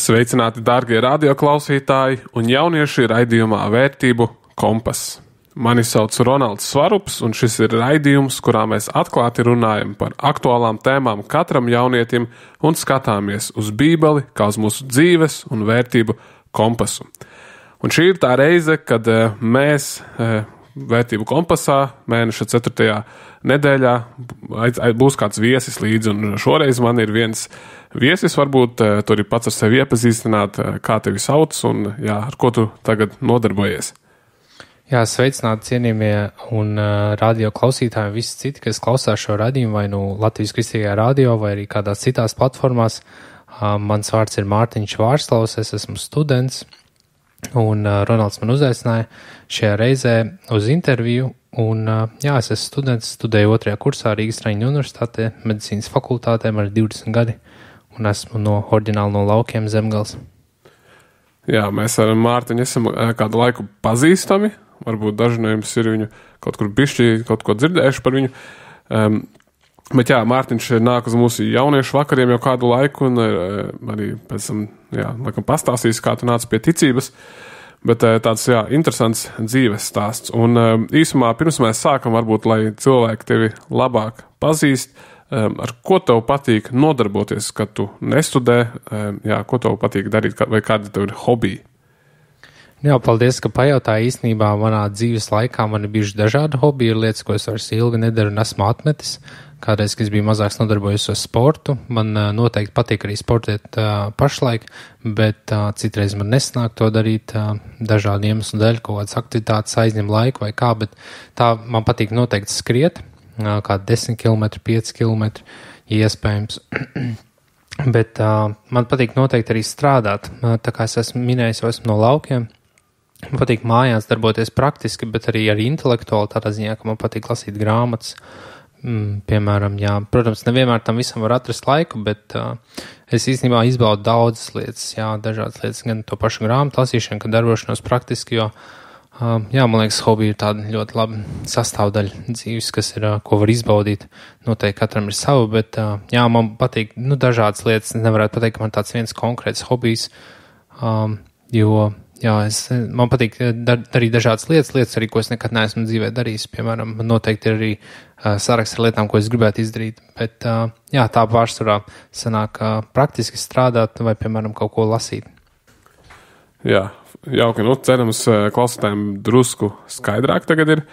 Sveicināti, dārgie radioklausītāji un jaunieši raidījumā Vērtību kompass. Mani sauc Ronalds Svarups, un šis ir raidījums, kurā mēs atklāti runājam par aktuālām tēmām katram jaunietim un skatāmies uz Bībeli kā uz mūsu dzīves un vērtību kompasu. Un šī ir tā reize, kad mēs Vērtību kompasā mēneša 4. nedēļā būs kāds viesis līdzi, un šoreiz man ir viens viesis, varbūt tu arī pats ar sevi iepazīstināt, kā tevi sauc un ar ko tu tagad nodarbojies. Jā, sveicināti cienījamie un radio klausītāji, visi citi, kas klausās šo radījumu vai Latvijas Kristīgajā radio vai arī kādās citās platformās. Mans vārds ir Mārtiņš Vārslavs, es esmu students. Un Ronalds man uzaicināja šajā reizē uz interviju, un es esmu students, studēju 2. kursā Rīgas Traņu universitātē, medicīnas fakultātē, man ir 20 gadi, un esmu oriģināli no Laukiem Zemgals. Jā, mēs ar Mārtiņu esam kādu laiku pazīstami, varbūt daži no jums ir viņu kaut kur bišķi, kaut ko dzirdējuši par viņu, bet Mārtiņš nāk uz mūsu jauniešu vakariem jau kādu laiku, un arī pēc tam, laikam pastāstīs, kā tu nāc pie ticības, bet tāds, interesants dzīves stāsts. Un īsumā, pirms mēs sākam, varbūt, lai cilvēki tevi labāk pazīst, ar ko tev patīk nodarboties, kad tu nestudē, ko tev patīk darīt, vai kādi tev ir hobiji? Jā, paldies, ka pajautāji. Īstenībā manā dzīves laikā man ir bijuši dažādi hobiji, ir lietas, ko es vairs ilgi nedaru un esmu atmetis. Kādreiz, kad es biju mazāks, nodarbojos ar sportu, man noteikti patīk arī sportēt pašlaik, bet citreiz man nesanāk to darīt dažādu iemeslu dēļ, kaut kādas aktivitātes aizņem laiku vai kā, bet tā man patīk noteikti skriet, kā 10 km, 5 km, iespējams. Bet man patīk noteikti arī strādāt, tā kā es esmu minējis, jau esmu no Laukiem. Man patīk mājās darboties praktiski, bet arī intelektuāli tādā ziņā, ka man patīk lasīt grāmatas. Piemēram, protams, nevienmēr tam visam var atrast laiku, bet es īstenībā izbaudu daudzas lietas, dažādas lietas, gan to pašu grāmatu lasīšanu, gan darbošanos praktiski, jo, man liekas, hobija ir tāda ļoti laba sastāvdaļa dzīves, kas ir, ko var izbaudīt. Noteikti katram ir savu, bet, man patīk, dažādas lietas, nevarētu pateikt, ka man tāds viens konkrēts hobijs, jo, man patīk darīt dažādas lietas arī, ko es nekad neesmu dzīvē darījis. Piemēram, man noteikti ir arī saraksts ar lietām, ko es gribētu izdarīt. Bet, tā pārsvarā sanāk praktiski strādāt vai, piemēram, kaut ko lasīt. Jā, jauki. Cerams, klausītājiem drusku skaidrāk tagad ir.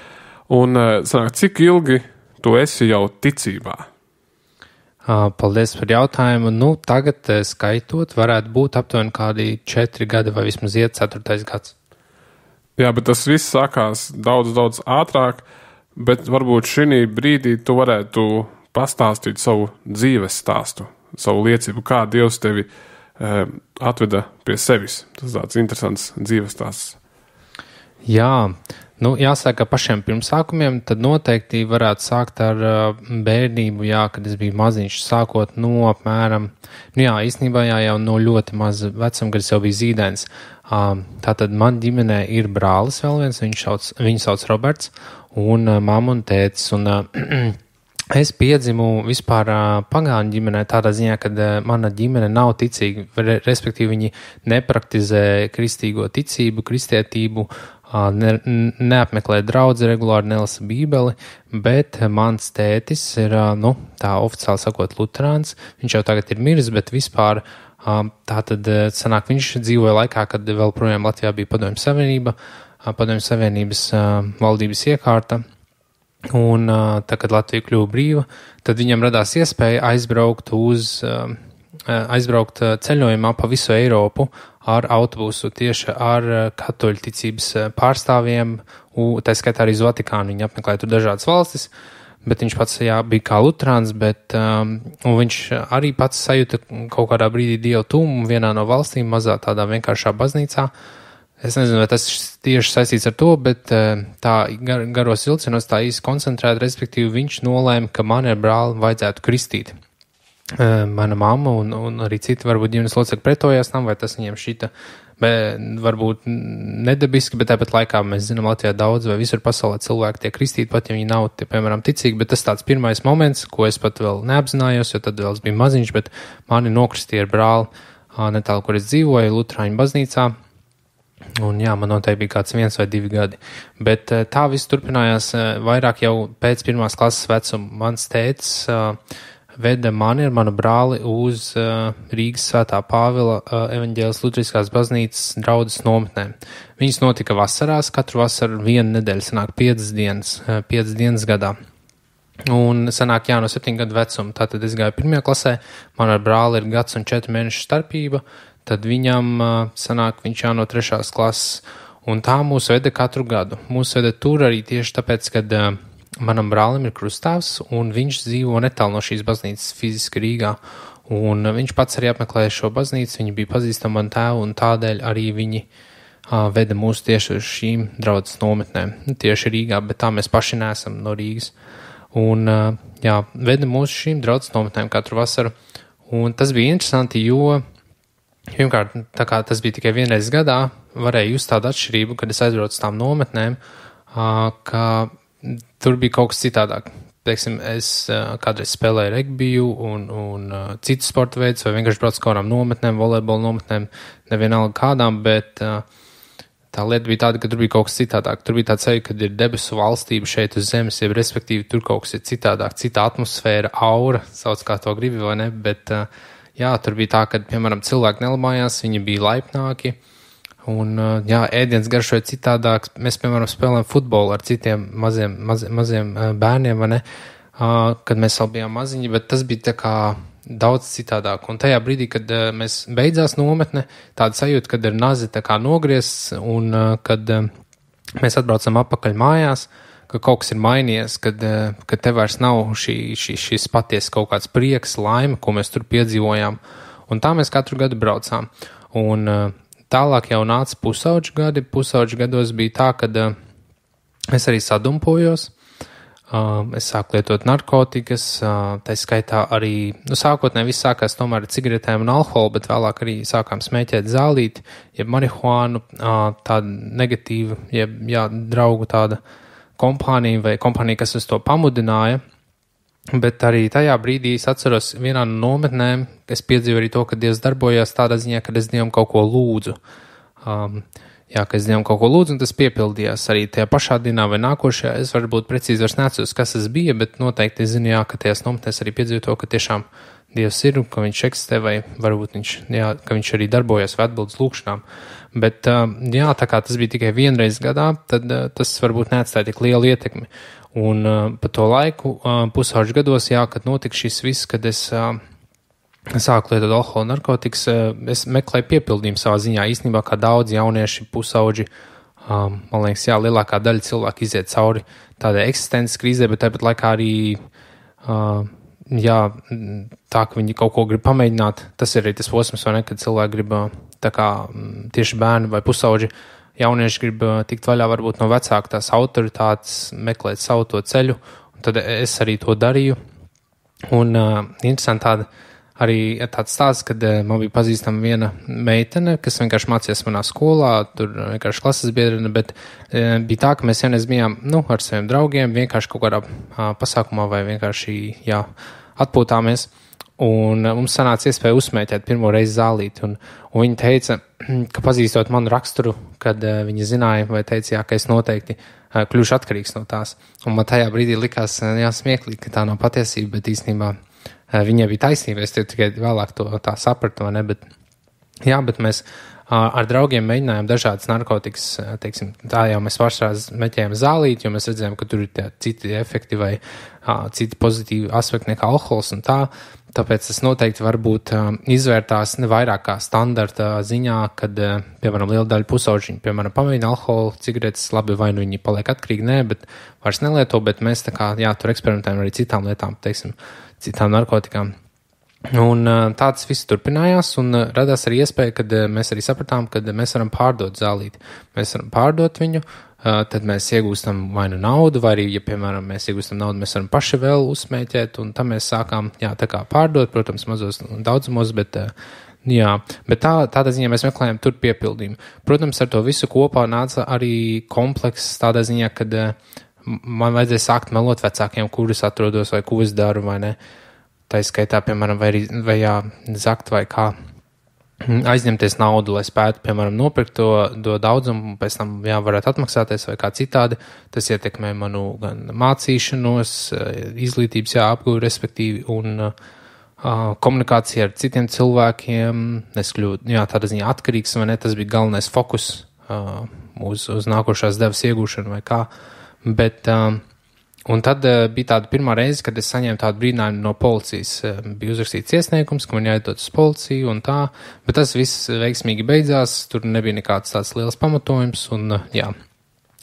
Un sanāk, cik ilgi tu esi jau ticībā? Paldies par jautājumu. Tagad skaitot varētu būt aptuveni kādi 4 gadi vai vismaz 4. gads. Jā, bet tas viss sākās daudz ātrāk, bet varbūt šī brīdī tu varētu pastāstīt savu dzīves stāstu, savu liecību, kā Dievs tevi atveda pie sevis. Tas tāds interesants dzīves stāsts. Jā, jāsaka pašiem pirmsākumiem, tad noteikti varētu sākt ar bērnību, kad es biju maziņš, sākot no apmēram, īstenībā jau no ļoti maza vecuma, kad es jau biju zīdainis. Tātad man ģimenē ir brālis vēl viens, viņu sauc Roberts, un mamma un tētis, un es piedzimu vispār pagānu ģimenē tādā ziņā, kad mana ģimene nav ticīga, respektīvi viņi nepraktizē kristīgo ticību, kristietību, neapmeklē draudzi, regulāri nelasa Bībeli, bet mans tētis ir, tā oficiāli sakot, luterāns. Viņš jau tagad ir miris, bet vispār tātad sanāk, viņš dzīvoja laikā, kad vēl projām Latvijā bija Padomju Savienība, Padomju Savienības valdības iekārta. Un tā, kad Latvija kļuva brīva, tad viņam radās iespēja aizbraukt ceļojumā pa visu Eiropu ar autobusu tieši ar katoļu ticības pārstāvjiem, tā skaitā arī uz Vatikānu. Viņi apmeklēja tur dažādas valstis, bet viņš pats bija kā luterāns, bet un viņš arī pats sajūta kaut kādā brīdī Dievu tuvumu vienā no valstīm, mazā tādā vienkāršā baznīcā. Es nezinu, vai tas tieši saistīts ar to, bet tā garos vilcienos tā īsti koncentrēta, respektīvi viņš nolēma, ka man ar brāli vajadzētu kristīt. Mana mamma un arī citi varbūt ģimenes locekļi pretojās tam, vai tas viņiem šita varbūt nedabiski, bet tāpat laikā mēs zinām Latvijā daudz vai visur pasaulē cilvēki tiek kristīti, pat ja viņi nav, piemēram, ticīgi, bet tas tāds pirmais moments, ko es pat vēl neapzinājos, jo tad vēl es biju maziņš, bet mani nokristīja ar brāli netālu, kur es dzīvoju, Lutrāņu baznīcā. Un jā, man noteikti bija kāds 1 vai 2 gadi. Bet tā viss turpinājās vairāk jau pēc 1. klases vecuma. Mans tētis veda mani ar manu brāli uz Rīgas Svētā Pāvila evaņģēlas Lutriskās baznīcas draudzes nometnēm. Viņas notika vasarās, katru vasaru 1 nedēļu, sanāk 5 dienas gadā. Un sanāk, jā, no 7 gadu vecuma, tātad es gāju 1. klasē, man ar brāli ir 1 gads un 4 mēnešu starpība, tad viņam sanāk, viņš jā no 3. klases, un tā mūs veda katru gadu. Mūs veda tur arī tieši tāpēc, kad manam brālim ir krustāvs, un viņš dzīvo netālu no šīs baznīcas fiziski Rīgā, un viņš pats arī apmeklēja šo baznīcu, viņi bija pazīstami man tēvu, un tādēļ arī viņi veda mūs tieši uz šīm draudzes nometnēm, tieši Rīgā, bet tā mēs paši neesam no Rīgas. Un, jā, veda mūs šīm draudzes nometnēm katru vasaru, un tas bija interesanti, jo, pirmkārt, tā kā tas bija tikai 1 reizi gadā, varēja just tādu atšķirību, kad es aizbraucu uz tām nometnēm, ka tur bija kaut kas citādāk. Teiksim, es kādreiz spēlēju regbiju un citus sporta veidus, vai vienkārši braucu kaut kādām nometnēm, volejbola nometnēm, nevienalga kādām, bet tā lieta bija tāda, ka tur bija kaut kas citādāk. Tur bija tāds seja, kad ir debesu valstība šeit uz zemes, jeb respektīvi tur kaut kas ir citādāk, cita atmosfēra, aura, sauc kā to gribi vai ne, bet jā, tur bija tā, ka, piemēram, cilvēki nelamājās, viņi bija laipnāki, un jā, ēdiens garšoja citādāk. Mēs, piemēram, spēlējam futbolu ar citiem maziem bērniem, vai ne, kad mēs vēl bijām maziņi, bet tas bija tā kā daudz citādāk. Un tajā brīdī, kad mēs beidzās nometne, tāda sajūta, kad ir nazi tā kā nogriezts, un kad mēs atbraucam atpakaļ mājās, ka kaut kas ir mainījies, kad te vairs nav šis patiesi kaut kāds prieks, laime, ko mēs tur piedzīvojām. Un tā mēs katru gadu braucām. Un tālāk jau nāca pusauģu gadi. Pusauģu gados bija tā, kad es arī sadumpojos. Es sāku lietot narkotikas, tā skaitā arī, sākotnē viss sākās tomēr ar cigaretēm un alkoholu, bet vēlāk arī sākām smēķēt zālīti, jeb marihuānu, tāda negatīva, jeb, jā, draugu tāda kompānija vai kompānija, kas uz to pamudināja, bet arī tajā brīdī es atceros vienā no nometnēm, es piedzīvu arī to, ka Dievs darbojās tādā ziņā, kad es Dievam kaut ko lūdzu. Jā, ka es Dievam kaut ko lūdzu, un tas piepildījās arī tajā pašā dienā vai nākošajā. Es varbūt precīzi vairs neatceros, kas tas bija, bet noteikti es zinu, jā, ka tajās nometnēs arī piedzīvoju to, ka tiešām Dievs ir un ka viņš eksistē, vai varbūt ka viņš arī darbojas vai atbildes lūkšanām. Bet, jā, tā kā tas bija tikai 1 reizi gadā, tad tas varbūt neatstāja tik lielu ietekmi. Un pa to laiku, pusauģu gados, jā, kad notika šis viss, kad es sāku lietot alkoholu un narkotikas, es meklēju piepildījumu savā ziņā. Īstenībā, kā daudz jaunieši, pusauģi, man liekas, jā, lielākā daļa cilvēku iziet cauri tādai eksistences krīzē, bet tāpat laikā arī, jā, tā, ka viņi kaut ko grib pamēģināt, tas ir arī tas posms, vai ne, kad cilvēki grib, tā kā tieši bērni vai pusauģi, jaunieši grib tikt vaļā varbūt no vecāka tās autoritātes, meklēt savu to ceļu, un tad es arī to darīju. Un interesanti tāda, arī tāds stāsts, kad man bija pazīstama viena meitene, kas vienkārši mācījās manā skolā, tur vienkārši klases biedrene, bet bija tā, ka mēs vienreiz bijām, ar saviem draugiem, vienkārši kaut kādā pasākumā vai vienkārši, jā, atpūtāmies, un mums sanāca iespēja uzsmēķēt pirmo reizi zālīti, un viņa teica, ka pazīstot manu raksturu, kad viņa zināja, vai teica, jā, ka es noteikti kļūšu atkarīgs no tās, un man tajā brīdī likās, jā, smieklīgi, ka tā nav patiesība, bet īstenībā viņai bija taisnība, es tikai vēlāk to tā sapratu, vai ne, bet, jā, bet mēs ar draugiem mēģinājām dažādas narkotikas, teiksim, tā jau mēs pārsvarā meķējām zālīti, jo mēs redzējām, ka tur ir citi efekti vai citi pozitīvi aspekti nekā alkohols un tā, tāpēc tas noteikti varbūt izvērtās ne vairāk kā standarta ziņā, kad, piemēram, liela daļa pusauģiņu, piemēram, pamēģina alkoholu, cigaretes, labi, vai nu viņi paliek atkarīgi, nē, bet vairs nelieto, bet mēs tā kā, jā, tur eksperimentējam arī citām lietām, teiksim, citām narkotikām. Un tāds viss turpinājās, un radās arī iespēja, kad mēs arī sapratām, kad mēs varam pārdot zālīti. Mēs varam pārdot viņu, tad mēs iegūstam vai nu naudu, vai arī, ja, piemēram, mēs iegūstam naudu, mēs varam paši vēl uzsmēķēt, un tam mēs sākām, jā, tā kā pārdot, protams, mazos daudzumos, bet, jā, bet tādā ziņā mēs meklējam tur piepildījumu. Protams, ar to visu kopā nāca arī komplekss tādā ziņā, kad man vajadzēja sākt melot vecākiem, kurus atrodos, vai ko es daru, vai ne. Tā skaitā, piemēram, vai jā, zakt vai kā. aizņemties naudu, lai spētu, piemēram, nopirkt to daudzumu, pēc tam varētu atmaksāties vai kā citādi. Tas ietekmē manu gan mācīšanos, izglītības apgūvi, respektīvi, un komunikācija ar citiem cilvēkiem. Es kļūtu, tādā ziņā atkarīgs, vai ne, tas bija galvenais fokus uz nākošās devas iegūšanu vai kā. Bet, un tad bija tāda pirmā reize, kad es saņēmu tādu brīdinājumu no policijas. Bija uzrakstīts iesniegums, ka man jāiedod uz policiju un tā, bet tas viss veiksmīgi beidzās, tur nebija nekāds tāds liels pamatojums un jā.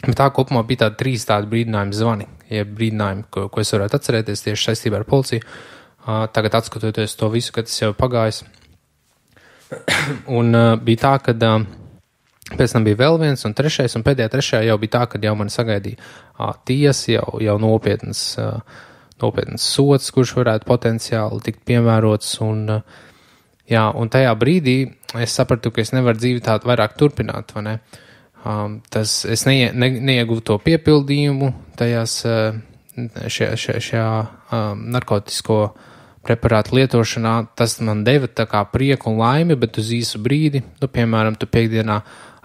Bet tā kopumā bija tādi 3 tādi brīdinājumi zvani, brīdinājumi, ko es varētu atcerēties tieši saistībā ar policiju. Tagad atskatoties to visu, kad tas jau pagājis. Un bija tā, kad pēc tam bija vēl viens un trešais, un pēdējā trešajā jau bija tā, kad jau mani sagaidīja tiesa, jau nopietnas sots, kurš varētu potenciāli tikt piemērots, un tajā brīdī es sapratu, ka es nevaru dzīvi tādu vairāk turpināt, vai ne? Es neieguvu to piepildījumu tajās šajā narkotisko preparātu lietošanā, tas man deva tā kā prieku un laimi, bet uz īsu brīdi, piemēram, tu piekdienā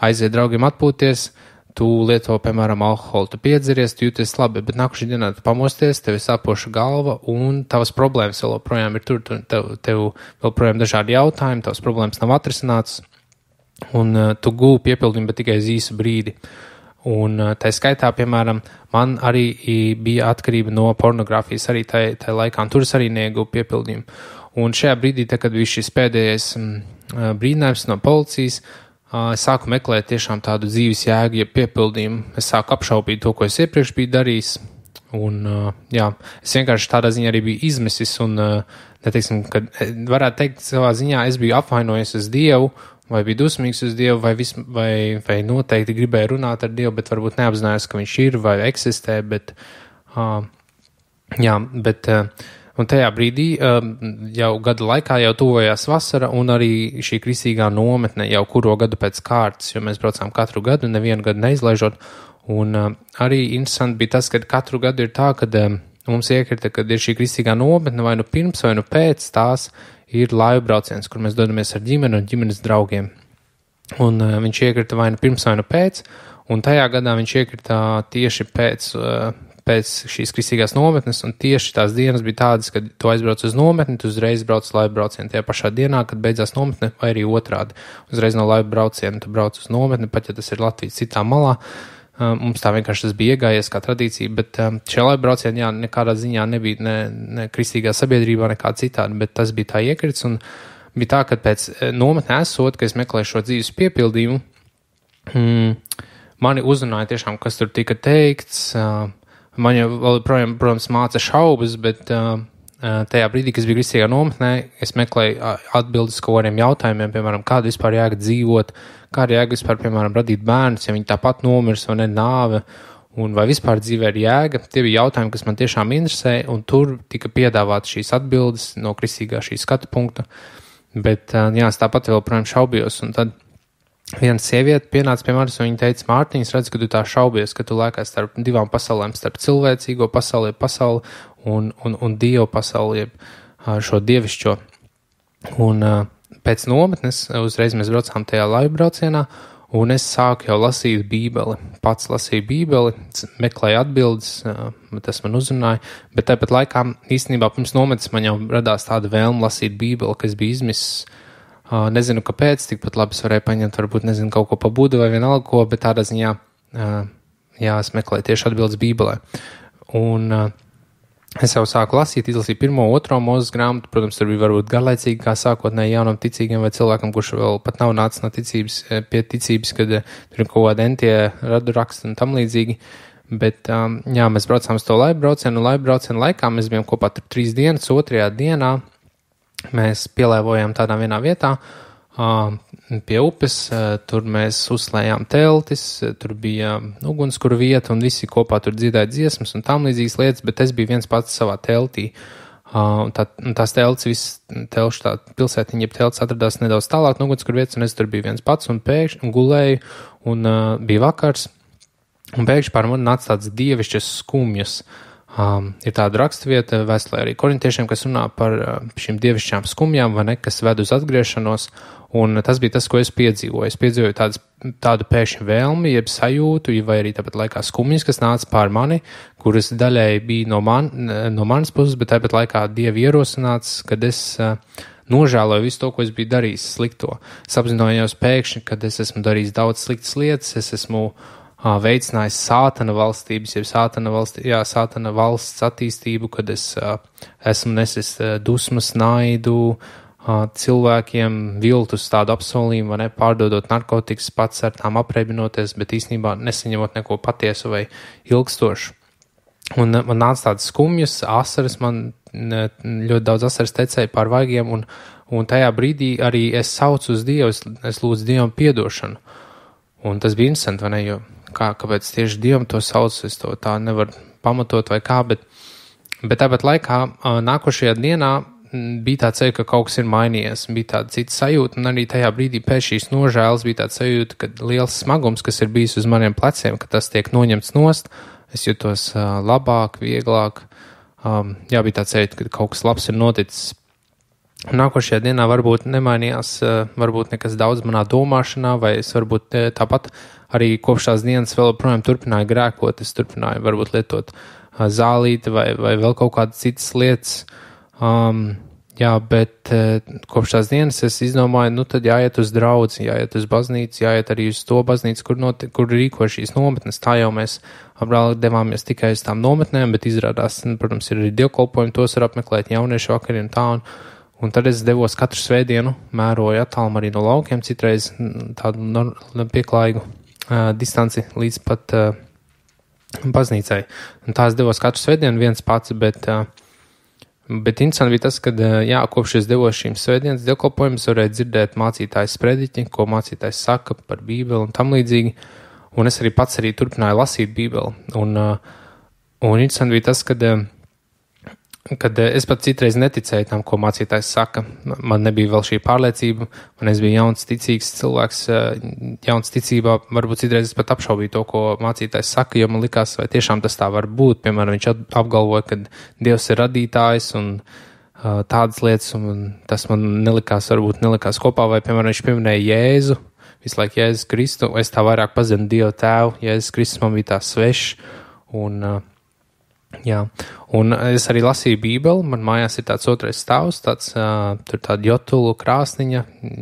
aiziet draugiem atpūties, tu lieto, piemēram, alkoholu, tu piedzeries, tu jūties labi, bet nākušajā dienā tu pamosties, tev ir sāpoša galva un tavas problēmas vēl projām ir tur, tev vēl projām dažādi jautājumi, tavas problēmas nav atrisinātas, un tu gūvi piepildījumu, bet tikai uz īsu brīdi. Un tā skaitā, piemēram, man arī bija atkarība no pornogrāfijas arī tajā laikā, un tur es arī neieguvu piepildījumu. Un šajā brīdī, kad bija šis pēdējais brīdinājums no policijas, es sāku meklēt tiešām tādu dzīves jēgu, piepildījumu. Es sāku apšaubīt to, ko es iepriekš biju darījis. Un, es vienkārši tādā ziņā arī biju izmesis un, neteiksim, kad varētu teikt savā ziņā, es biju apvainojies uz Dievu, vai bija dusmīgs uz Dievu, vai noteikti gribēja runāt ar Dievu, bet varbūt neapzinājās, ka viņš ir vai eksistē, bet un tajā brīdī jau gada laikā jau tuvojās vasara, un arī šī kristīgā nometne jau kuro gadu pēc kārtas, jo mēs braucām katru gadu, nevienu gadu neizlaižot, un arī interesanti bija tas, ka katru gadu ir tā, kad mums iekrita, kad ir šī kristīgā nometne, vai nu pirms, vai nu pēc tās, ir laivu brauciens, kur mēs dodamies ar ģimeni un ģimenes draugiem. Un viņš iekrita vai nu pirms, vai nu pēc, un tajā gadā viņš iekrita tieši pēc šīs kristīgās nometnes, un tieši tās dienas bija tādas, kad tu aizbrauc uz nometni, tu uzreiz brauc uz laivu braucienu. Tajā pašā dienā, kad beidzās nometne, vai arī otrādi. Uzreiz no laivu braucienu tu brauc uz nometni, pat ja tas ir Latvijas citā malā. Mums tā vienkārši tas bija iegājies kā tradīcija, bet šie laivu braucieni, nekādā ziņā nebija ne kristīgā sabiedrībā, nekā citādi, bet tas bija tā iekrits, un bija tā, ka pēc nometnē esot, ka es meklēju šo dzīves piepildījumu, mani uzrunāja tiešām, kas tur tika teikts, man jau vēl projām, protams, māca šaubas, bet tajā brīdī, kas bija kristīgā nometnē, es meklēju atbildes kaut kādiem jautājumiem, piemēram, kāda vispār jēga dzīvot, kāda jēga vispār, piemēram, radīt bērnus, ja viņi tāpat nomirs vai ne nāve, un vai vispār dzīvē ir jēga. Tie bija jautājumi, kas man tiešām interesē, un tur tika piedāvāt šīs atbildes no kristīgā šī skatu punkta, bet es tāpat vēl, protams, šaubījos, un tad viena sieviete pienāca pie manis, un viņa teica, Mārtiņ, es redzu, ka tu tā šaubies, ka tu lēkās starp divām pasaulēm, starp cilvēcīgo pasauli un Dievu pasauli, šo dievišķo. Un pēc nometnes uzreiz mēs braucām tajā laivu braucienā, un es sāku jau lasīt Bībeli. Pats lasīju Bībeli, meklēju atbildes, tas man uzrunāja, bet tāpat laikā īstenībā pirms nometnes man jau radās tāda vēlme lasīt Bībeli, kas bija izmisis. Nezinu, kāpēc, tikpat labi es varēju paņemt, varbūt, nezinu, kaut ko pa Budu vai vienalga ko, bet tādā ziņā, es meklēju tieši atbildes Bībelē. Un es jau sāku lasīt, izlasīju 1. 2. Mūzes grāmatu, protams, tur bija varbūt garlaicīgi, kā sākotnēji jaunam ticīgiem vai cilvēkam, kurš vēl pat nav nācis no ticības, pie ticības, kad tur ir kaut kādi entie radu raksti un tam līdzīgi. Bet, mēs braucām uz to laivu braucienu laikā, mēs bijām kopā tur 3 dienas, 2. dienā. Mēs pielēvojām tādā vienā vietā pie upes, tur mēs uzslējām teltis, tur bija ugunskura vieta un visi kopā tur dziedāja dziesmas un tam līdzīgas lietas, bet es biju viens pats savā teltī. Tās telts, viss telšu tā pilsētiņa, jeb telts atradās nedaudz tālāk no ugunskura vietas, un es tur biju viens pats un pēkšņi gulēju, un bija vakars, un pēkšņi pār mani nāca tāds dievišķas skumjas. Ir tāda raksturvieta vēstulē arī korintiešiem, kas runā par šīm dievišķām skumjām, vai ne, kas ved uz atgriešanos, un tas bija tas, ko es piedzīvoju. Es piedzīvoju tādu pēkšņu vēlmi, jeb sajūtu, vai arī tāpat laikā skumjas, kas nāca pār mani, kuras daļēji bija no manas puses, bet tāpat laikā Dievi ierosināts, kad es nožēloju visu to, ko es biju darījis slikto. Es apzinājos pēkšņi, kad es esmu darījis daudz sliktas lietas, es esmu veicinājis sātana valstības, jeb sātana valsts attīstību, kad es esmu nesis dusmas, naidu, cilvēkiem viltus tādu apsolījumu, vai ne, pārdodot narkotikas, pats ar tām apreibinoties, bet īstenībā nesaņemot neko patiesu vai ilgstošu. Un man nāca tādas skumjas, asaras, man ļoti daudz asaras tecēja pār vaigiem, un tajā brīdī arī es saucu uz Dievu, es lūdzu Dievam piedošanu. Un tas bija interesanti, vai ne, jo kāpēc tieši Dievam to sauc, es to tā nevaru pamatot vai kā, bet tāpat laikā nākošajā dienā bija tāds sajūta, ka kaut kas ir mainījies, bija tāda cita sajūta, un arī tajā brīdī pēc šīs nožēlas bija tāda sajūta, ka liels smagums, kas ir bijis uz maniem pleciem, ka tas tiek noņemts nost, es jutos labāk, vieglāk, bija tāds sajūta, ka kaut kas labs ir noticis. Nākošajā dienā varbūt nemainījās, varbūt nekas daudz manā domāšanā, vai es varbūt tāpat arī kopš tās dienas vēl projām turpināju grēkot, es turpināju varbūt lietot zālīti vai vēl kaut kādas citas lietas, bet kopš tās dienas es izdomāju, tad jāiet uz draudzi, jāiet uz baznīcu, jāiet arī uz to baznīcu, kur rīko šīs nometnes. Tā jau mēs apbrāli devāmies tikai uz tām nometnēm, bet izrādās, protams, ir arī dievkalpojumi, tos var apmeklēt jauniešu vakari un tā, un tad es devos katru svētdienu, mēroju attālumu arī no laukiem, citreiz tādu pieklājīgu distanci līdz pat baznīcai. Un tā es devos katru svētdienu viens pats, bet interesanti bija tas, ka, kopš es devos šīm svētdienas dievkalpojumus, varēju dzirdēt mācītājs prediķi, ko mācītājs saka par Bībeli un tam līdzīgi, un es arī pats turpināju lasīt Bībeli. Un interesanti bija tas, kad es pat citreiz neticēju tam, ko mācītājs saka. Man nebija vēl šī pārliecība, man es biju jauns ticīgs cilvēks, jauns ticībā, varbūt citreiz es pat apšaubīju to, ko mācītājs saka, jo man likās, vai tiešām tas tā var būt. Piemēram, viņš apgalvoja, ka Dievs ir radītājs un tādas lietas, un tas man nelikās kopā, vai, piemēram, viņš pieminēja Jēzu, visu laiku Jēzus Kristu, es tā vairāk pazinu Dievu tēvu, Jēzus Kristus man bija tā svešs, un es arī lasīju Bībeli, man mājās ir tāds otrais stāvs, tur tāda jotulu krāsniņa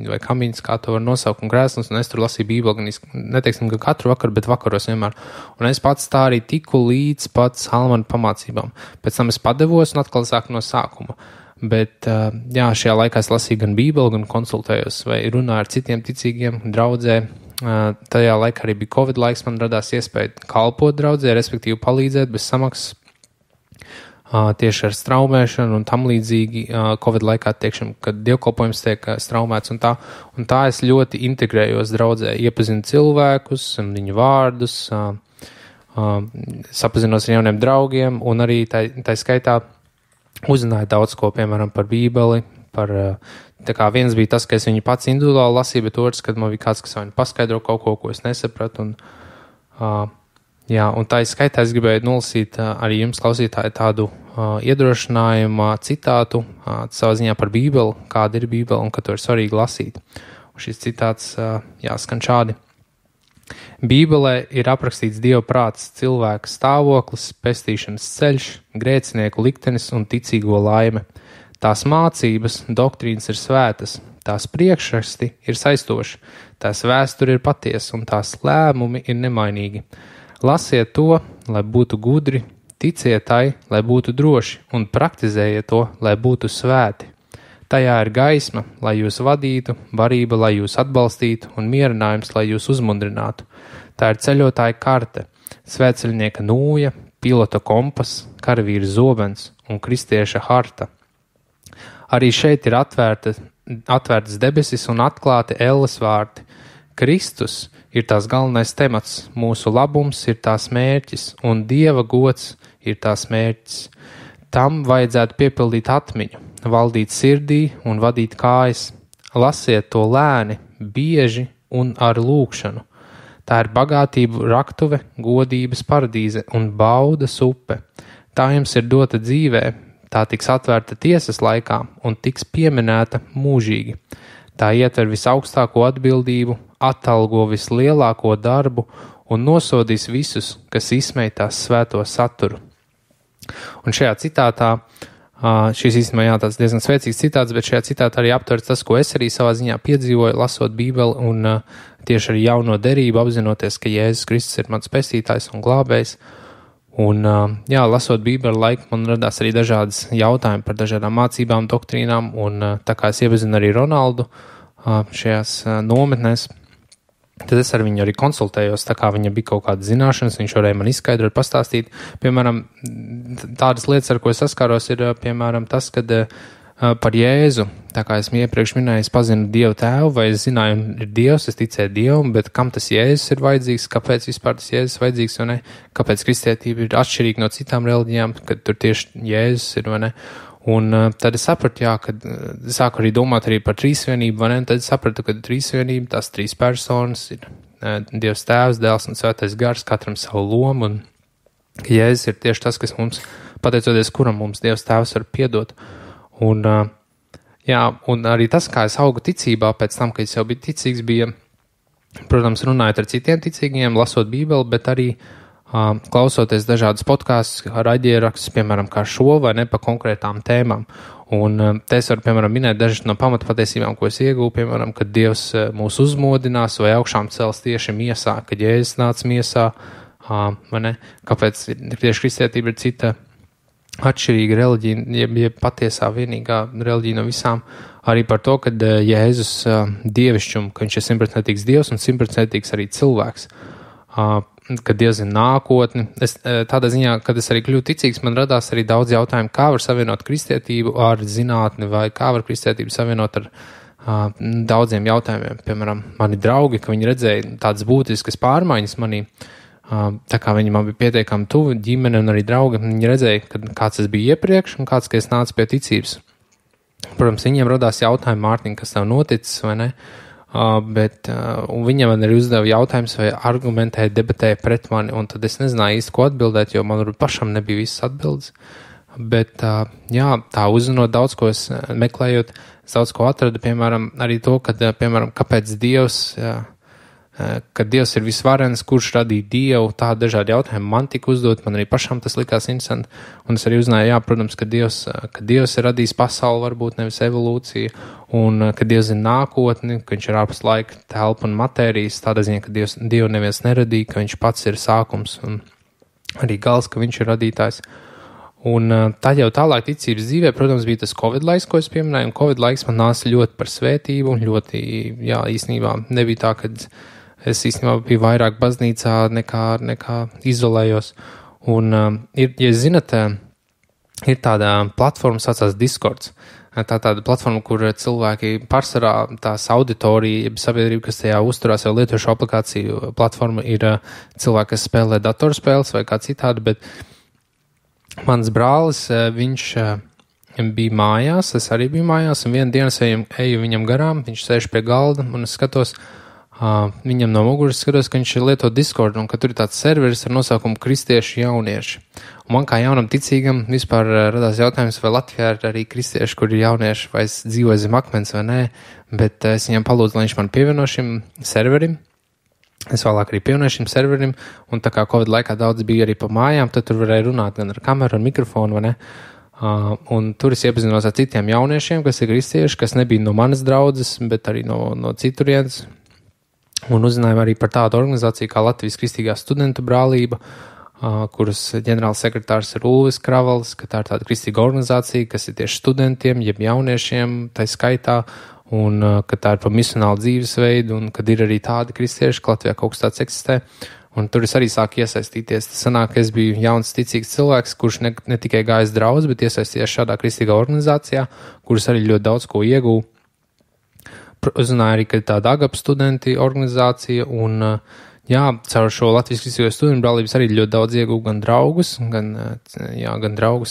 vai kamiņas, kā to var nosaukt, un krēsls, un es tur lasīju Bībeli, neteiksim, ka katru vakaru, bet vakaros vienmēr. Un es pats tā arī tiku līdz pat Salmana pamācībām. Pēc tam es padevos un atkal sāku no sākuma. Bet, šajā laikā es lasīju gan Bībeli, gan konsultējos vai runāju ar citiem ticīgiem draudzē. Tajā laikā arī bija Covid laiks, man radās iespēja kalpot draudzē, respektīvi palīdzēt bez samaksas. Tieši ar straumēšanu un tam līdzīgi Covid laikā, tiekšam, kad dievkalpojums tiek straumēts un tā es ļoti integrējos draudzē, iepazinu cilvēkus un viņu vārdus, sapazinos ar jauniem draugiem un arī tā skaitā uzzināju daudz ko, piemēram, par Bībeli, tā kā viens bija tas, ka es viņu pats individuāli lasīju, bet otrs, kad man bija kāds, kas man paskaidro kaut ko es nesapratu un tā skaitā es gribēju nolasīt arī jums, klausītāji, tādu iedrošinājumu citātu savā ziņā par Bībeli, kāda ir Bībele un ka to ir svarīgi lasīt. Un šis citāts skan šādi. Bībelē ir aprakstīts Dieva prāts, cilvēka stāvoklis, pestīšanas ceļš, grēcinieku liktenis un ticīgo laime. Tās mācības, doktrīnas ir svētas, tās priekšraksti ir saistoši, tās vēsture ir patiesa un tās lēmumi ir nemainīgi. Lasiet to, lai būtu gudri, ticiet tai, lai būtu droši, un praktizējiet to, lai būtu svēti. Tajā ir gaisma, lai jūs vadītu, barība, lai jūs atbalstītu, un mierinājums, lai jūs uzmundrinātu. Tā ir ceļotāja karte, svētceļnieka nūja, pilota kompas, karavīra zobens un kristieša harta. Arī šeit ir atvērtas debesis un atklāti elles vārti. Kristus ir tās galvenais temats, mūsu labums ir tās mērķis, un Dieva gods ir tās mērķis. Tam vajadzētu piepildīt atmiņu, valdīt sirdī un vadīt kājas. Lasiet to lēni, bieži un ar lūgšanu. Tā ir bagātību raktuve, godības paradīze un baudas upe. tā jums ir dota dzīvē, tā tiks atvērta tiesas laikā un tiks pieminēta mūžīgi. Tā ietver visaugstāko atbildību, atalgo vislielāko darbu un nosodīs visus, kas izsmej tās svēto saturu. Un šajā citātā, šis īstenībā tāds diezgan spēcīgs citāts, bet šajā citātā arī aptverts tas, ko es arī savā ziņā piedzīvoju, lasot Bībeli un tieši arī jauno derību, apzinoties, ka Jēzus Kristus ir mans pestītājs un glābējs. Un, lasot Bībeli laiku, man radās arī dažādas jautājumi par dažādām mācībām, doktrīnām, un tā kā es iepazinu arī Ronaldu šajās nometnēs, tad es ar viņu arī konsultējos, tā kā viņa bija kaut kāda zināšanas, viņš varēja man izskaidrot, pastāstīt. Piemēram, tādas lietas, ar ko es saskāros, ir, piemēram, tas, kad par Jēzu, tā kā esmu iepriekš minējis, pazinu Dievu tēvu, vai es zināju, ir Dievs, es ticēju Dievam, bet kam tas Jēzus ir vajadzīgs, kāpēc vispār tas Jēzus vajadzīgs, vai ne? Kāpēc kristietība ir atšķirīga no citām reliģijām, kad tur tieši Jēzus ir, vai ne? Un tad es sapratu, kad sāku arī domāt arī par trīsvienību, vai ne? Tad es sapratu, ka trīsvienība, tās trīs personas ir Dievs tēvs, dēls un svētais gars, katram savu lomu, un ka Jēzus ir tieši tas, kas mums, pateicoties kuram mums Dievs tēvs var piedot. Un, un arī tas, kā es augu ticībā pēc tam, kad es jau biju ticīgs, bija, protams, runājot ar citiem ticīgiem, lasot Bībeli, bet arī klausoties dažādus podkastus, raidījerakstus, piemēram, kā šo vai ne pa konkrētām tēmām. Un te es varu, piemēram, minēt dažas no pamatpatiesībām, ko es iegūstu, piemēram, kad Dievs mūs uzmodinās vai augšām cels tieši miesā, kad Jēzus nāca miesā, vai ne? Kāpēc tieši kristietība ir cita atšķirīga reliģija, jeb patiesā vienīgā reliģija no visām, arī par to, kad Jēzus dievišķumu, ka viņš ir 100% Dievs un 100% arī cilvēks, kad Dievs zina nākotni. Tādā ziņā, kad es arī kļuvu ticīgs, man radās arī daudz jautājumu, kā var savienot kristietību ar zinātni, vai kā var kristietību savienot ar daudziem jautājumiem. Piemēram, mani draugi, ka viņi redzēja tādas būtiskas pārmaiņas manī, tā kā viņi man bija pietiekami tuvi, ģimene un arī draugi, viņi redzēja, kad kāds es biju iepriekš un kāds, ka es nācu pie ticības. Protams, viņiem radās jautājumi, Mārtiņ, kas tev noticis, vai ne? Un viņam man arī uzdeva jautājums vai argumentēja, debatēja pret mani, un tad es nezināju īsti, ko atbildēt, jo man pašam nebija visas atbildes. Bet, tā uzzinot daudz, ko es meklējot, es daudz ko atradu, piemēram, arī to, kad, piemēram, kāpēc Dievs, kad Dievs ir visvarens, kurš radīja Dievu, tā dažādi jautājumi man tika uzdot, man arī pašam tas likās interesanti, un es arī uzzināju, protams, ka Dievs ir radījis pasauli, varbūt nevis evolūciju, un ka Dievs zina nākotni, ka viņš ir ārpus laika, telpa un matērijas, tādā ziņā, ka Dievu neviens neradīja, ka viņš pats ir sākums un arī gals, ka viņš ir radītājs. Un tad jau tālāk ticības dzīvē, protams, bija tas Covid laiks, ko es pieminēju, un Covid laiks man nāca ļoti par svētību, ļoti, īstenībā nebija tā, kad es īstenībā biju vairāk baznīcā nekā izolējos. Un ja zinat, ir tāda platforma, saucās Discords. Tāda platforma, kur cilvēki pārsvarā tās auditorija, sabiedrība, kas tajā uzturās jau lietošu aplikāciju platforma, ir cilvēki, kas spēlē datorspēles vai kā citādi, bet mans brālis, viņš bija mājās, es arī biju mājās, un vienu dienu eju viņam garām, viņš sēž pie galda, un es skatos, viņam no muguras skatos, ka viņš lieto Discord, un ka tur ir tāds serveris ar nosaukumu Kristieši jaunieši. Un man kā jaunam ticīgam vispār radās jautājums, vai Latvijā ir arī kristieši, kur ir jaunieši, vai es dzīvoju zem akmens vai nē, bet es viņam palūdzu, lai viņš man pievieno šim serverim. Es vēlāk arī pievienoju šim serverim, un tā kā Covid laikā daudz bija arī pa mājām, tad tur varēja runāt gan ar kameru, ar mikrofonu, vai ne? Un tur es iepazinos ar citiem jauniešiem, kas ir kristieši, kas nebija no manas draudzes, bet arī no citurienes. Un uzzinājām arī par tādu organizāciju kā Latvijas Kristīgā studentu brālība, kuras ģenerāls sekretārs ir Ulvis Kravals, ka tā ir tāda kristīga organizācija, kas ir tieši studentiem, jeb jauniešiem, tai skaitā, un ka tā ir pa misionālu dzīvesveidu, un kad ir arī tādi kristieši, ka Latvijā kaut kas tāds eksistē. Un tur es arī sāku iesaistīties. Tas sanāk, ka es biju jauns ticīgs cilvēks, kurš ne tikai gājis draudz, bet iesaistījies šādā kristīgā organizācijā, kuras arī ļoti daudz ko iegūju. Uzzināju arī, ka tāda Agap studenti organizācija, un caur šo Latvijas Kristīgo studentu brālības arī ļoti daudz iegūju gan draugus,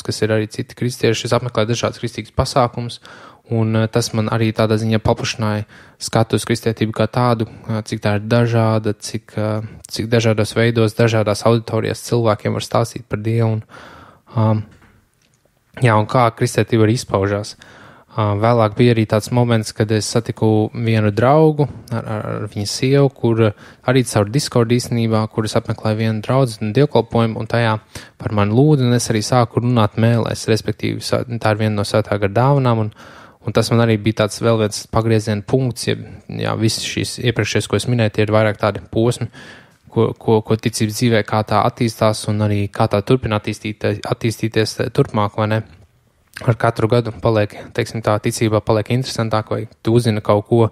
kas ir arī citi kristieši. Es apmeklēju dažādas kristīgas pasākumus, un tas man arī tādā ziņā paplašināja skatu uz kristietību kā tādu, cik tā ir dažāda, cik dažādos veidos, dažādās auditorijās cilvēkiem var stāstīt par Dievu, Jā, un kā kristētība arī izpaužās. Vēlāk bija arī tāds moments, kad es satiku vienu draugu ar viņa sievu, kur arī caur Discord īstenībā, kuras apmeklēja vienu draudzi un dievkalpojumu, un tajā par mani lūdzu, un es arī sāku runāt mēlēs, respektīvi tā ir viena no svētā gara dāvanām, un tas man arī bija tāds vēl viens pagrieziena punkts, ja visas šīs iepriekšējās, ko es minēju, tie ir vairāk tādi posmi, ko ticības dzīvē, kā tā attīstās un arī kā tā turpina attīstīties turpmāk, vai ne? Ar katru gadu paliek, teiksim tā, ticībā paliek interesantāk, vai tu uzzini kaut ko,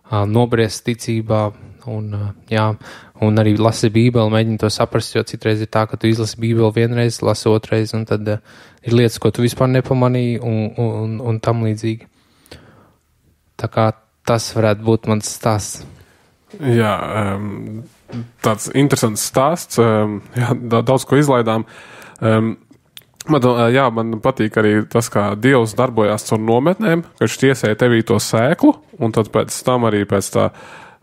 nobriest ticībā, un arī lasi Bībeli, mēģini to saprast, jo citreiz ir tā, ka tu izlasi Bībeli vienreiz, lasi otrais, un tad ir lietas, ko tu vispār nepamanīji, un tam līdzīgi. Tā kā tas varētu būt mans stāsts. Jā, tāds interesants stāsts, jā, daudz ko izlaidām. Man patīk arī tas, kā Dievs darbojās caur nometnēm, ka viņš tiesēja tevī to sēklu, un tad pēc tam arī pēc tā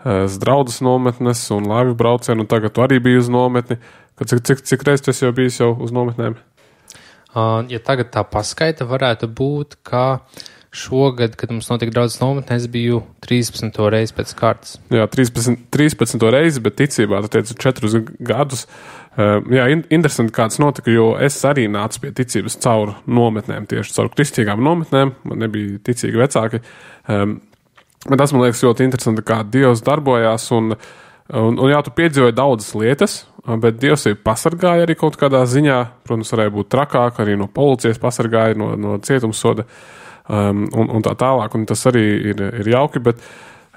draudzes nometnes un laivu braucienu, un tagad tu arī biji uz nometni. Cik reiz tu esi jau bijis jau uz nometnēm? Ja tagad tā paskaita, varētu būt, ka šogad, kad mums notika draudzes nometnē, es biju 13. reizi pēc kārtas. Jā, 13. reizi, bet ticībā tu teici 4 gadus. Jā, interesanti, kāds notika, jo es arī nācu pie ticības caur nometnēm, tieši caur kristīgām nometnēm, man nebija ticīgi vecāki. Bet tas man liekas ļoti interesanti, kā Dievs darbojās, un jā, tu piedzīvoji daudzas lietas, bet Dievs ir pasargāja arī kaut kādā ziņā, protams, varēja būt trakāk, arī no policijas pasargāja, no cietumsoda, un tā tālāk, un tas arī ir jauki, bet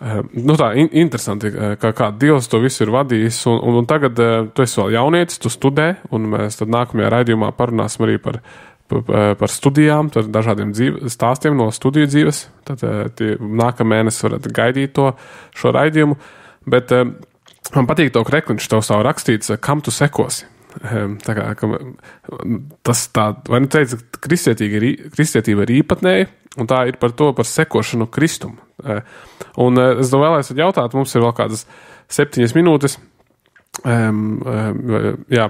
tā interesanti, kā Dievs to visu ir vadījis, un tagad tu esi vēl jaunietis, tu studē, un mēs tad nākamajā raidījumā parunāsim arī par studijām, par dažādiem stāstiem no studiju dzīves, tad nākamā mēnesis varat gaidīt šo raidījumu, bet man patīk to krekliņš, tev savu rakstīts, kam tu sekosi. Tā kā, vai nu teica, ka kristietība ir īpatnēja, un tā ir par sekošanu Kristumu. Un es vēlēs jautāt, mums ir vēl kādas 7 minūtes. Jā,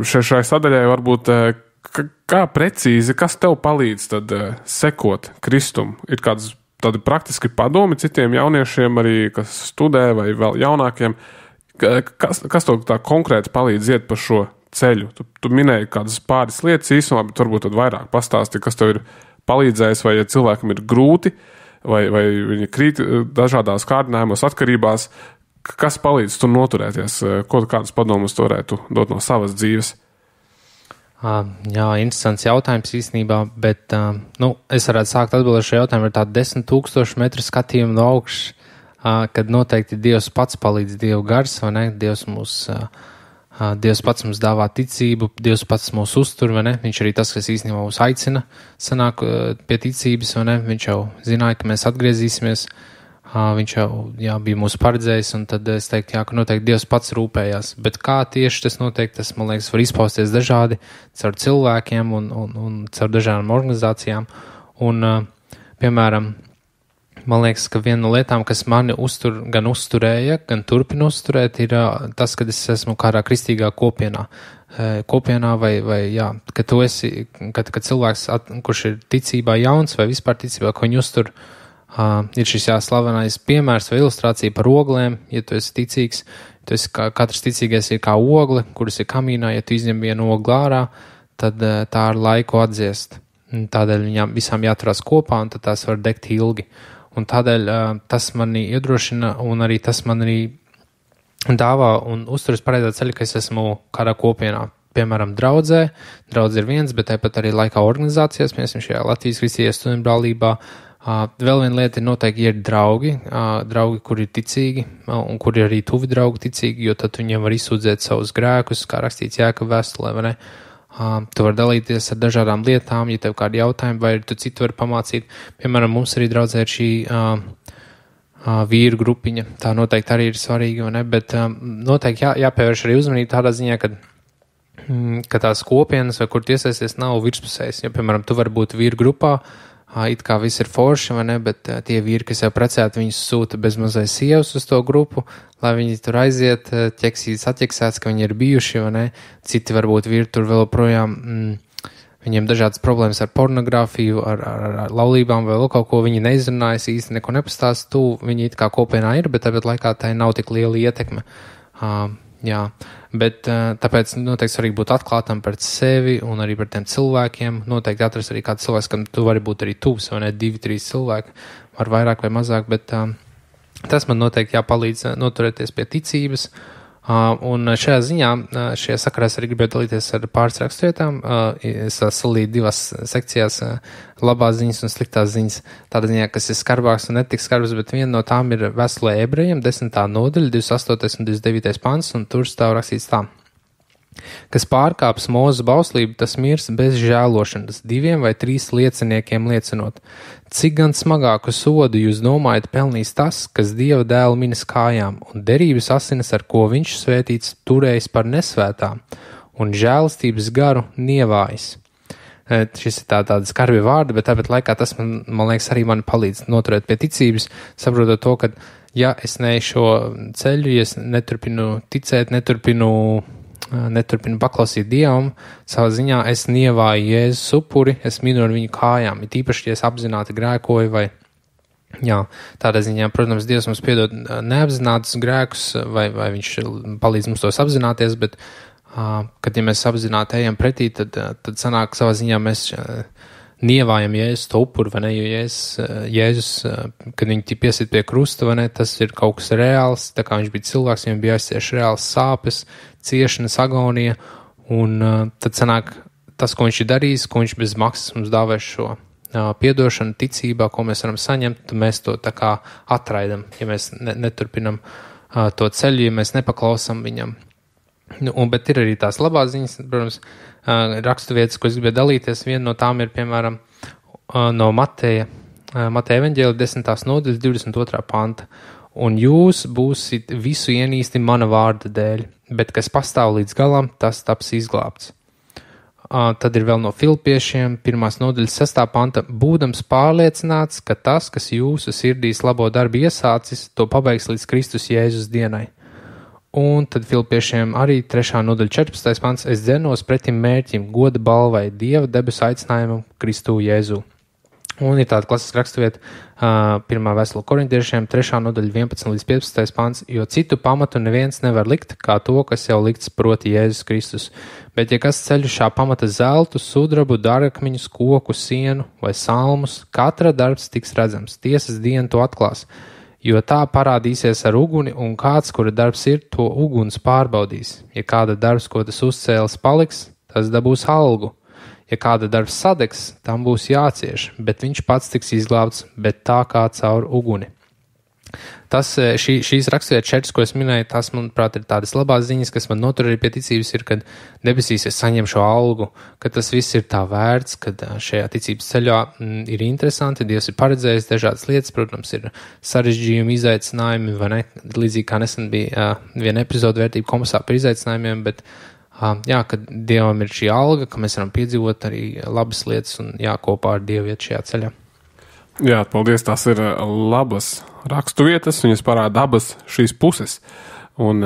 šai sadaļai varbūt, kā precīzi, kas tev palīdz tad sekot Kristumu? Ir kādas tādi praktiski padomi citiem jauniešiem arī, kas studē vai vēl jaunākiem? Kas tev tā konkrēti palīdz iet pa šo ceļu? Tu minēji kādas pāris lietas īsumā, bet varbūt tad vairāk pastāsti, kas tev ir palīdzējis, vai ja cilvēkam ir grūti, vai viņi krīt dažādās kārdinājumos, atkarībās, kas palīdz tur noturēties, kādas padomus tu varētu dot no savas dzīves? Jā, interesants jautājums īstenībā, bet es varētu sākt atbildēt šo jautājumu ar tādu 10,000 metru skatījumu no augšas, kad noteikti Dievs pats palīdz, Dieva gars, vai ne? Dievs pats mums dāvā ticību, Dievs pats mūs uztur, vai ne? Viņš arī tas, kas īstenībā mūs aicina sanāk pie ticības, vai ne? Viņš jau zināja, ka mēs atgriezīsimies, viņš jau bija mūs paredzējis, un tad es teiktu, ka noteikti Dievs pats rūpējās. Bet kā tieši tas notiek, tas, man liekas, var izpausties dažādi caur cilvēkiem un caur dažādām organizācijām. Un, piemēram, man liekas, ka viena no lietām, kas mani gan uzturēja, gan turpina uzturēt, ir tas, kad es esmu kādā kristīgā kopienā. Kad tu esi, kad cilvēks, kurš ir ticībā jauns vai vispār ticībā, ko viņi uztur, ir šis slavenais piemērs vai ilustrācija par oglēm. Ja tu esi ticīgs, katrs ticīgais ir kā ogle, kuras ir kamīnā, ja tu izņem vienu ogli ārā, tad tā ar laiku atdziest. Tādēļ viņām visām jāturās kopā, un tad tās var degt ilgi. Un tādēļ tas mani iedrošina, un arī tas man arī dāvā un uzturas pareizā ceļa, ka es esmu kādā kopienā. Piemēram, draudzē ir viens, bet tāpat arī laikā organizācijās, piemēram, šajā Latvijas Kristīgajā studentu brālībā. Vēl viena lieta ir noteikti, ja ir draugi, kuri ir ticīgi, un kuri ir arī tuvi draugi ticīgi, jo tad viņiem var izsūdzēt savus grēkus, kā rakstīts Jākaba vēstulē, vai ne? Tu vari dalīties ar dažādām lietām, ja tev kādi jautājumi, vai tu citu vari pamācīt. Piemēram, mums arī draudzē ir šī vīru grupiņa. Tā noteikti arī ir svarīga, vai ne? Bet noteikti jāpievērš arī uzmanība tādā ziņā, ka tās kopienas, vai kur iesaisties, nav virspusējas. Ja, piemēram, tu vari būt vīru grupā, it kā viss ir forši, vai ne, bet tie vīri, kas jau precēti, viņus sūta bezmazai sievas uz to grupu, lai viņi tur aiziet, ķeksītas atķeksēts, ka viņi ir bijuši, vai ne, citi varbūt vīri tur vēl projām, viņiem dažādas problēmas ar pornogrāfiju, ar laulībām vai vēl kaut ko, viņi neizrunājas, īsti neko nepastāst, viņi it kā kopienā ir, bet tāpat laikā tai nav tik liela ietekme. Jā, bet tāpēc noteikti svarīgi būt atklātam pret sevi un arī par tiem cilvēkiem. Noteikti atrast arī kāds cilvēks, kam tu vari būt arī tuvs, vai ne, 2-3 cilvēki, var vairāk vai mazāk, bet tas man noteikti jāpalīdz noturēties pie ticības. Un šajā ziņā, šajā sakarā es arī gribēju dalīties ar pāris rakstvietām. Es salīdu 2 sekcijās labās ziņas un sliktās ziņas. Tāda ziņā, kas ir skarbāks un netik skarbs, bet viena no tām ir vēstulē ebrejiem, 10. nodaļa, 28. un 29. pants, un tur stāv rakstīts tā. Kas pārkāps Mūzes bauslību, tas mirs bez žēlošanas, 2 vai 3 lieciniekiem liecinot. Cik gan smagāku sodu jūs domājat pelnīs tas, kas Dieva dēlu minas kājām, un derības asinis, ar ko viņš svētīts, turējis par nesvētām, un žēlastības garu nievājis. Šis ir tādi skarbi vārdi, bet tāpat laikā tas man liekas arī mani palīdz noturēt pie ticības, saprotot to, ka ja es neeju šo ceļu, ja es neturpinu ticēt, neturpinu paklausīt Dievam, savā ziņā es nievāju Jēzus upuri, es minu ar viņu kājām, it īpaši, ja es apzināti grēkoju vai, jā, tādā ziņā, protams, Dievs mums piedod neapzinātus grēkus, vai viņš palīdz mums tos apzināties, bet, kad ja mēs apzināti ejam pretī, tad sanāk savā ziņā mēs nievājam Jēzus to upuru, vai ne, jo Jēzus, kad viņi piesit pie krusta, vai ne, tas ir kaut kas reāls, tā kā viņš bija cilvēks, viņam bija aizcieš reāls sāpes, ciešanas, agonija, un tad sanāk tas, ko viņš ir darījis, ko viņš bez maksas mums dāvēs šo piedošanu, ticībā, ko mēs varam saņemt, tad mēs to tā kā atraidam, ja mēs neturpinam to ceļu, ja mēs nepaklausam viņam. Bet ir arī tās labās ziņas, protams, raksturvietas, ko es gribēju dalīties. Viena no tām ir, piemēram, no Mateja evaņģēlija 10. nodaļas 22. panta. Un jūs būsit visu ienīsti mana vārda dēļ, bet kas pastāv līdz galam, tas taps izglābts. Tad ir vēl no Filipiešiem 1. nodaļas 6. panta. Būdams pārliecināts, ka tas, kas jūsu sirdīs labo darbu iesācis, to pabeigs līdz Kristus Jēzus dienai. Un tad Filipiešiem arī 3. nodaļa 14. pants. Es dzenos pretim mērķim, goda balvai, Dieva debesu aicinājumam Kristū Jēzu. Un ir tāda klasiska raksturvieta 1. vēstule Korintiešiem 3. nodaļa 11 līdz 15. pants. Jo citu pamatu neviens nevar likt, kā to, kas jau likts proti Jēzus Kristus. Bet ja kas ceļ šā pamata zeltu, sudrabu, dārgakmeņus, koku, sienu vai salmus, katra darbs tiks redzams. Tiesas diena to atklās. Jo tā parādīsies ar uguni, un kāds, kura darbs ir, to uguns pārbaudīs. Ja kāda darbs, ko tas uzcēlis, paliks, tas dabūs algu. Ja kāda darbs sadegs, tam būs jācieš, bet viņš pats tiks izglābts, bet tā kā caur uguni. Šīs raksturvietas 4, ko es minēju, tas, manuprāt, ir tādas labās ziņas, kas man notur arī pie ticības, ir, kad debesīs es saņemu šo algu, ka tas viss ir tā vērts, kad šajā ticības ceļā ir interesanti, Dievs ir paredzējis dažādas lietas, protams, ir sarežģījumi, izaicinājumi, vai ne, līdzīgi kā nesen bija viena epizode vērtība kompasā par izaicinājumiem, bet jā, kad Dievam ir šī alga, ka mēs varam piedzīvot arī labas lietas un jā, kopā ar Dievu iet šajā ceļā. Jā, paldies, tās ir labas raksturvietas, viņas parāda abas šīs puses. Un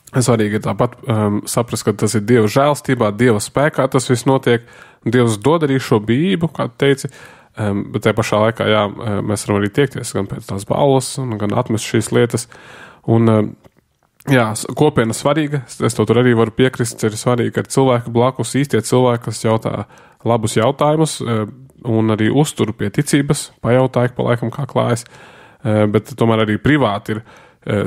svarīgi ir tāpat saprast, ka tas ir Dieva žēlstībā, Dieva spēkā tas viss notiek. Dievs dod arī šo bijību, kā tu teici, bet tajā pašā laikā, jā, mēs varam arī tiekties gan pēc tās baulas, gan atmest šīs lietas. Un, jā, kopiena svarīga, es to tur arī varu piekrist, ir svarīgi, ka ir cilvēki blakus, īstie cilvēki, kas jautā labus jautājumus, un arī uzturu pie ticības, pajautāju pa laikam, kā klājas, bet tomēr arī privāti ir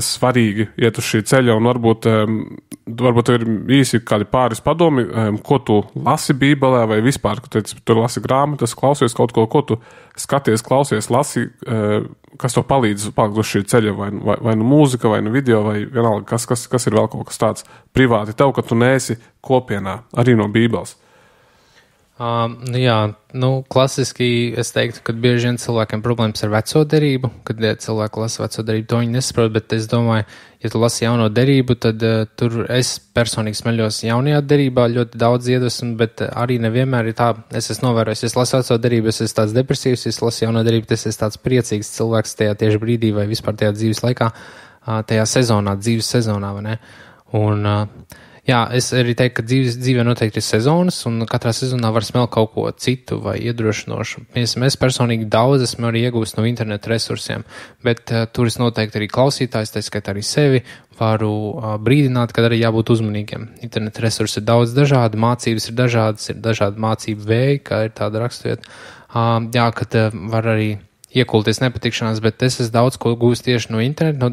svarīgi iet uz šī ceļa, un varbūt ir īsi kādi pāris padomi, ko tu lasi Bībelē, vai vispār, ka tu lasi grāmatas, klausies kaut ko tu skaties, klausies, lasi, kas to palīdz uz šī ceļa, vai nu mūzika, vai nu video, vai vienalga, kas ir vēl kaut kas tāds privāti tev, ka tu neesi kopienā, arī no Bībeles. Klasiski es teiktu, ka bieži vien cilvēkiem problēmas ar veco derību, kad cilvēki lasa veco derību, to viņi nesaprot, bet es domāju, ja tu lasi jauno derību, tad tur es personīgi smeļos jaunajā derībā ļoti daudz iedvesmu, bet arī nevienmēr ir tā, es esmu novērojis, es lasu veco derību, es esmu tāds depresīvs, es lasu jauno derību, es esmu tāds priecīgs cilvēks tajā tieši brīdī vai vispār tajā dzīves laikā, tajā sezonā, dzīves sezonā, vai ne? Un, es arī teiktu, ka dzīvē noteikti ir sezonas, un katrā sezonā var smelt kaut ko citu vai iedrošinošu. Mēs personīgi daudz esmu arī iegūst no interneta resursiem, bet tur es noteikti arī klausītājs, tā skaitā arī sevi, varu brīdināt, kad arī jābūt uzmanīgiem. Interneta resursi ir daudz dažādi, mācības ir dažādi mācību veidi, kā ir tāda raksturvieta. Kad var arī iekulties nepatikšanās, bet es esmu daudz ko gūst tieši no interneta, no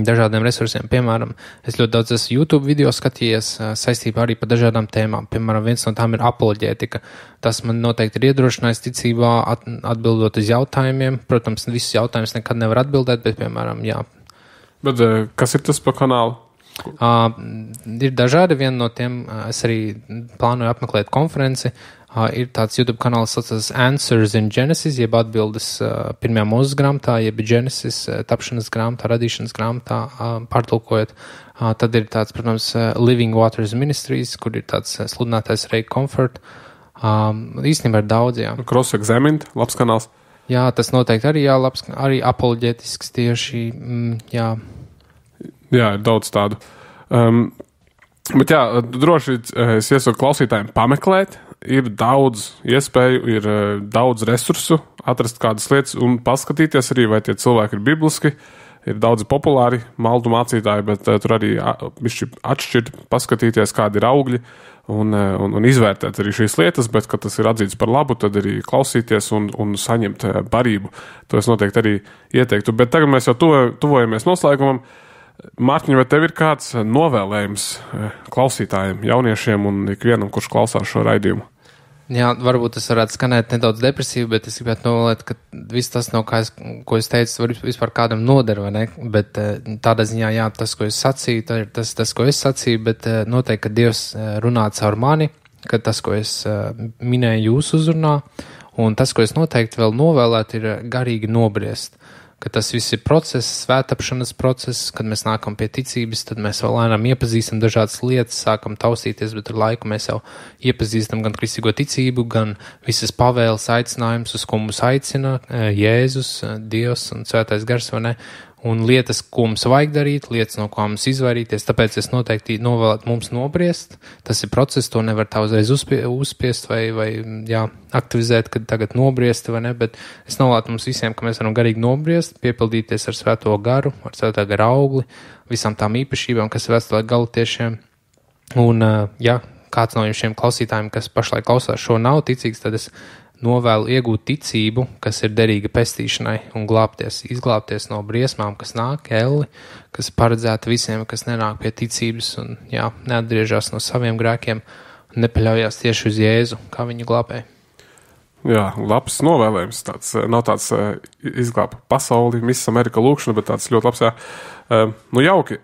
dažādiem resursiem. Piemēram, es ļoti daudz esmu YouTube video skatījies saistībā arī par dažādām tēmām. Piemēram, viens no tām ir apoloģētika. Tas man noteikti ir iedrošinājis ticībā, atbildot uz jautājumiem. Protams, visus jautājumus nekad nevar atbildēt, bet, piemēram, jā. Bet kas ir tas pa kanālu? Ir dažādi. Viena no tiem es arī plānoju apmeklēt konferenci. Ir tāds YouTube kanāls saucas Answers in Genesis, jeb atbildes pirmajā mūzes grāmatā, jeb Genesis tapšanas grāmatā, radīšanas grāmatā, pārtulkojot. Tad ir tāds, protams, Living Waters Ministries, kur ir tāds sludinātais Ray Comfort. Īstenībā ir daudz, jā. Cross-Examined, labs kanāls. Jā, tas noteikti arī labs, arī apoloģētisks tieši, jā. Jā, ir daudz tādu. Bet jā, droši es iesaku klausītājiem pameklēt. Ir daudz iespēju, ir daudz resursu atrast kādas lietas un paskatīties arī, vai tie cilvēki ir bibliski. Ir daudzi populāri maldu mācītāji, bet tur arī atšķirt, paskatīties, kādi ir augļi un izvērtēt arī šīs lietas, bet, kad tas ir atzīts par labu, tad arī klausīties un saņemt barību. To es noteikti arī ieteiktu. Bet tagad mēs jau tuvojamies noslēgumam. Mārtiņ, vai tev ir kāds novēlējums klausītājiem, jauniešiem un ikvienam, kurš klausās šo raidījumu? Jā, varbūt tas varētu skanēt nedaudz depresīvi, bet es gribētu novēlēt, ka viss tas, ko es teicu, var vispār kādam noder, vai ne? Bet tādā ziņā, jā, tas, ko es sacīju, tā ir tas, ko es sacīju, bet noteikti, ka Dievs runā caur mani, ka tas, ko es minēju jūsu uzrunā, un tas, ko es noteikti vēl novēlētu, ir garīgi nobriest. Ka tas viss ir process, svētapšanas process, kad mēs nākam pie ticības, tad mēs vēl lēnām iepazīstam dažādas lietas, sākam taustīties, bet ar laiku mēs jau iepazīstam gan kristīgo ticību, gan visas pavēles aicinājums, uz ko mums aicina Jēzus, Dievs un Svētais Gars, vai ne? Un lietas, ko mums vajag darīt, lietas, no kā mums izvairīties, tāpēc es noteikti novēlētu mums nobriest. Tas ir process, to nevar tā uzreiz uzspiest vai aktivizēt, kad tagad nobriesti vai ne, bet es novēlētu mums visiem, ka mēs varam garīgi nobriest, piepildīties ar Svēto garu, ar Svētā gara augli, visām tām īpašībām, kas ir vēstulē Galatiešiem. Un, kāds no šiem klausītājiem, kas pašlaik klausās šo nav ticīgs, tad es novēlu iegūt ticību, kas ir derīga pestīšanai un izglābties no briesmām, kas nāk, kas paredzēta visiem, kas nenāk pie ticības un neatgriežas no saviem grēkiem un nepaļaujās tieši uz Jēzu, kā viņu glābēja. Jā, labs novēlējums. Nav tāds izglāba pasauli, Miss Amerika lūkšana, bet tāds ļoti labs, jauki.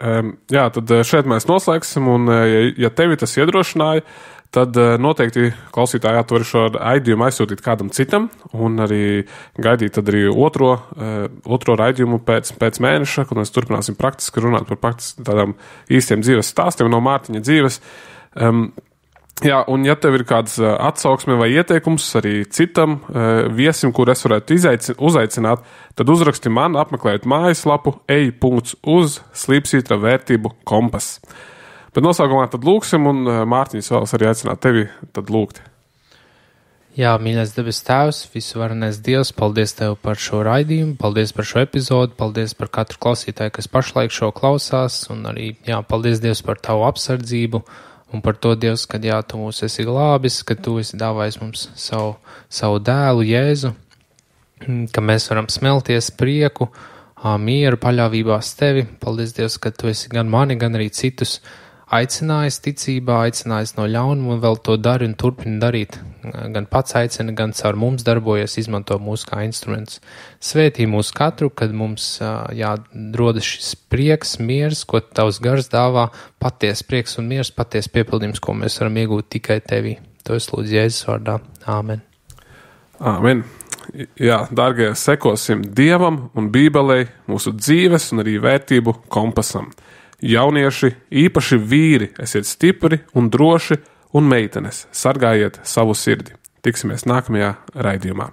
Jā, tad šeit mēs noslēgsim, un ja tevi tas iedrošināja, tad noteikti klausītāji atver šo raidījumu aizsūtīt kādam citam un arī gaidīt tad arī otro raidījumu pēc mēneša, kad mēs turpināsim praktiski runāt par tādām īstiem dzīves stāstiem no Mārtiņa dzīves. Jā, un ja tev ir kāds atsauksme vai ieteikums arī citam viesim, kur es varētu uzaicināt, tad uzraksti man, apmeklējot mājaslapu ej.uz/vērtību kompas. Bet noslēgumā tad lūksim, un Mārtiņš vēlas arī aicināt tevi tad lūgt. Jā, mīļais debes Tēvs, visvarenais Dievs, paldies Tev par šo raidījumu, paldies par šo epizodu, paldies par katru klausītāju, kas pašlaik šo klausās, un arī, paldies Dievs par Tavu apsardzību, un par to, Dievs, kad Tu mūs esi glābis, ka Tu esi dāvājis mums savu dēlu Jēzu, ka mēs varam smelties prieku, mieru, paļāvībās Tevi. Paldies Dievs, ka Tu esi gan mani, gan arī citus aicinājis ticībā, aicinājis no ļaunuma un vēl to dari un turpini darīt. Gan pats aicina, gan caur mums darbojas, izmanto mūs kā instruments. Svētī mūs katru, kad mums rodas šis prieks, miers, ko Tavs gars dāvā, paties prieks un miers, paties piepildījums, ko mēs varam iegūt tikai Tevī. To es lūdzu Jēzus vārdā. Āmen. Āmen. Jā, dārgie, sekosim Dievam un Bībelei, mūsu dzīves un arī vērtību kompasam. Jaunieši, īpaši vīri, esiet stipri un droši, un meitenes, sargājiet savu sirdi. Tiksimies nākamajā raidījumā.